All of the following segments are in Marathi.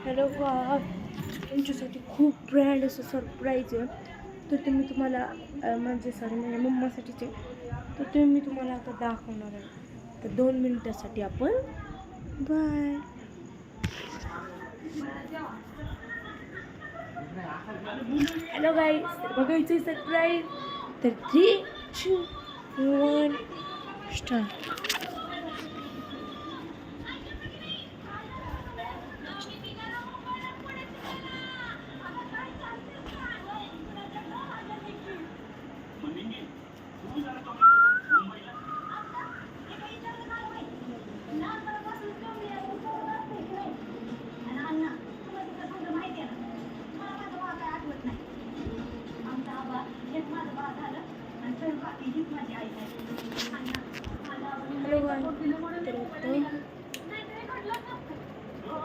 हॅलो का तुमच्यासाठी खूप ब्रँड असं सरप्राईज आहे. तर ते मी तुम्हाला म्हणजे माझ्या मम्मासाठीच आहे. तर ते मी तुम्हाला आता दाखवणार आहे. तर 2 मिनिटासाठी आपण बाय. हॅलो गाईस, तर बघायचं सरप्राईज. तर 3, 2, 1 स्टार्ट. हॅलो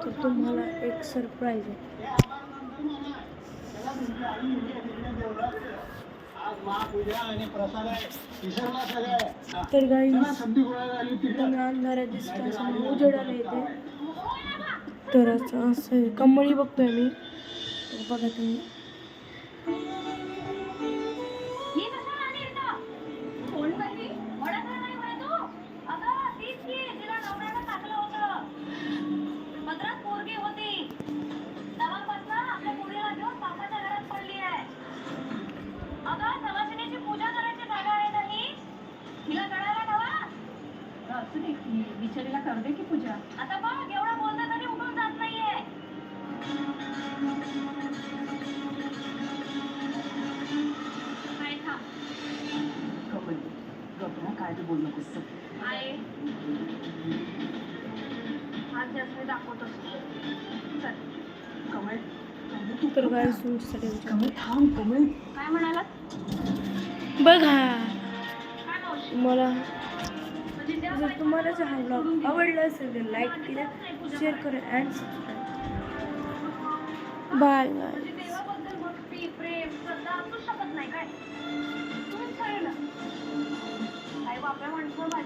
तर तुम्हाला एक सरप्राईज आहे. तर गाईस तुम्ही अंधारात दिसता असं उजेडाला येते. तर असं कमळी बघतोय मी. तर बघा तुम्ही. बिचारीला करते की पूजा. आता बघ एवढा बोलता तरी उठून जात नाहीये. काय थांब गप्पा काय तू बोल नकोस. आहे आज जास्त दाखवतोस. चल कमळ तर गाईस तुमच्यासाठी कमळ थांब. कमळ काय म्हणाला बघा. काय मावशी मला म्हणजे जर तुम्हाला जर हा व्लॉग आवडला असेल तर लाईक करा, शेअर करा आणि सबस्क्राईब. Bye bye. देवाबद्दल भक्ती प्रेम श्रद्धा असू शकत नाही काय? तूच सांग ना. काय बाप्या माणसं